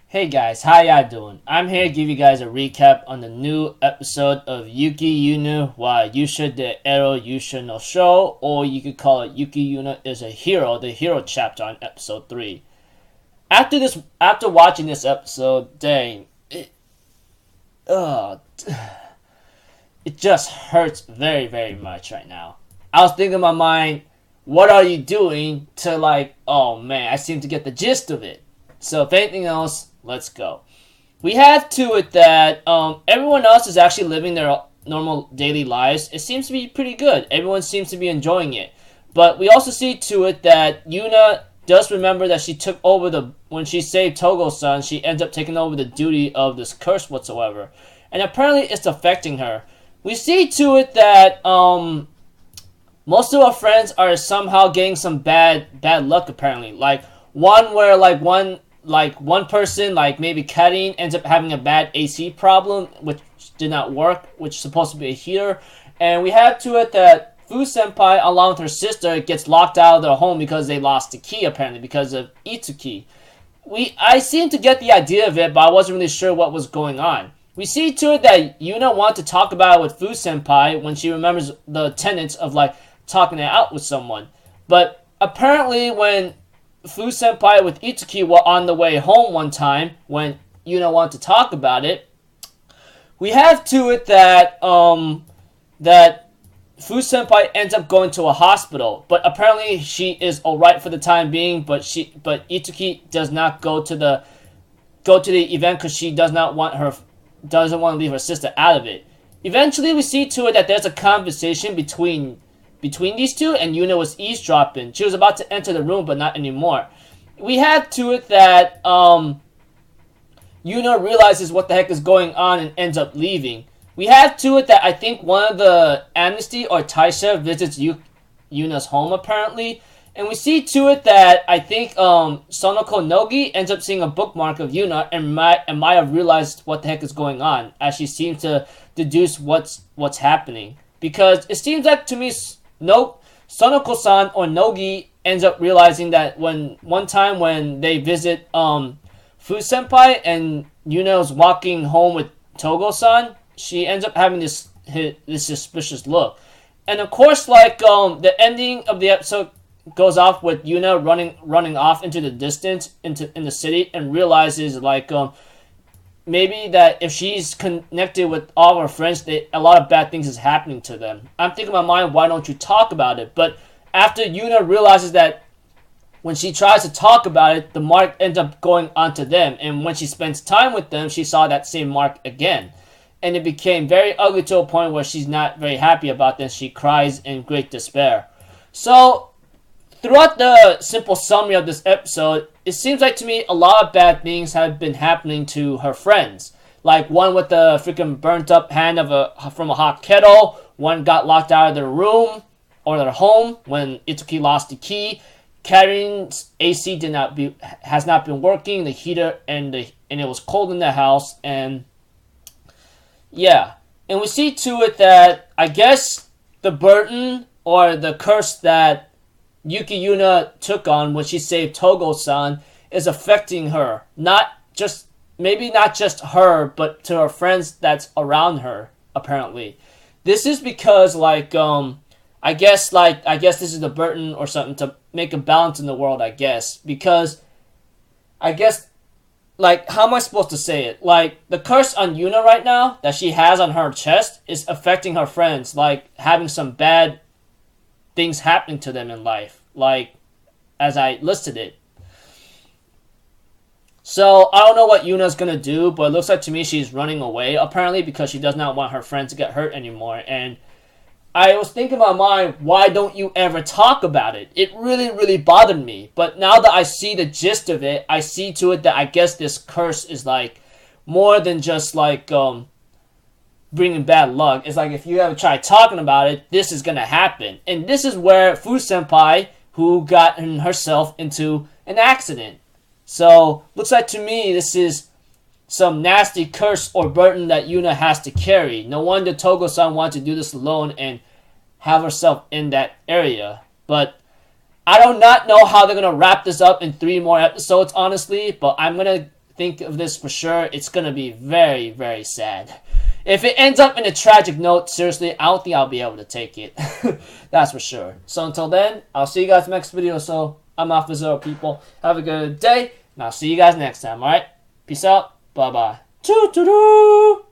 Hey guys, how y'all doing? I'm here to give you guys a recap on the new episode of Yuuki Yuuna wa Yuusha de Aru Yusha no Shou, or you could call it Yuuki Yuuna is a hero, the hero chapter on episode 3. After watching this episode, dang, uh, it just hurts very, very much right now. I was thinking in my mind, what are you doing to oh man, I seem to get the gist of it. So if anything else, let's go. We have to it that everyone else is actually living their normal daily lives. It seems to be pretty good. Everyone seems to be enjoying it. But we also see to it that Yuna does remember that she took over when she saved Togo-san, she ends up taking over the duty of this curse whatsoever. And apparently it's affecting her. We see to it that most of our friends are somehow getting some bad luck apparently. One person, maybe Karin, ends up having a bad AC problem, which did not work, which is supposed to be a heater. And we have to it that Fu-senpai, along with her sister, gets locked out of their home because they lost the key, apparently, because of Itsuki. I seem to get the idea of it, but I wasn't really sure what was going on. We see to it that Yuna wants to talk about it with Fu-senpai when she remembers the tenets of, talking it out with someone. But apparently when Fu-senpai with Itsuki were on the way home one time when Yuna wanted to talk about it, we have to it that that Fu-senpai ends up going to a hospital, but apparently she is alright for the time being, but Itsuki does not go to the event because she doesn't want to leave her sister out of it. Eventually we see to it that there's a conversation between these two, and Yuna was eavesdropping. She was about to enter the room, but not anymore. We have to it that Yuna realizes what the heck is going on and ends up leaving. We have to it that I think one of the Amnesty or Taisha visits Yuna's home apparently, and we see to it that I think Sonoko Nogi ends up seeing a bookmark of Yuna and might have realized what the heck is going on, as she seems to deduce what's happening. Because it seems like to me, Sonoko-san or Nogi ends up realizing that one time when they visit Fu-senpai and Yuna is walking home with Togo-san, she ends up having this suspicious look. And of course, the ending of the episode goes off with Yuna running off into the distance in the city and realizes maybe that if she's connected with all of her friends, a lot of bad things is happening to them. I'm thinking in my mind, why don't you talk about it? But after Yuna realizes that when she tries to talk about it, the mark ends up going onto them. And when she spends time with them, she saw that same mark again. And it became very ugly to a point where she's not very happy about this. She cries in great despair. So throughout the simple summary of this episode, it seems like to me a lot of bad things have been happening to her friends. Like one with the freaking burnt up hand from a hot kettle. One got locked out of their room or their home when Itsuki lost the key. Karin's AC has not been working. The heater and it was cold in the house. And yeah, and we see to it that I guess the burden or the curse that Yuuki Yuuna took on when she saved Togo-san is affecting her. Maybe not just her, but to her friends that's around her, apparently. This is because, I guess this is the burden or something to make a balance in the world, I guess. Because, I guess, how am I supposed to say it? The curse on Yuna right now that she has on her chest is affecting her friends, having some bad things happening to them in life, as I listed it. So I don't know what Yuna's gonna do, but it looks like to me she's running away apparently because she does not want her friends to get hurt anymore. And I was thinking in my mind, why don't you ever talk about it? It really, really bothered me. But now that I see the gist of it, I see to it that I guess this curse is more than just bringing bad luck. It's if you ever try talking about it, this is gonna happen. And this is where Fu-senpai, who got herself into an accident. So, looks like to me this is some nasty curse or burden that Yuna has to carry. No wonder Togo-san wanted to do this alone and have herself in that area. But I do not know how they're going to wrap this up in 3 more episodes, honestly. But I'm going to think of this for sure, it's gonna be very, very sad. If it ends up in a tragic note, seriously, I don't think I'll be able to take it. That's for sure. So until then, I'll see you guys next video. So I'm off the Zero people. Have a good day, and I'll see you guys next time, alright? Peace out. Bye-bye. Choo-choo-doo!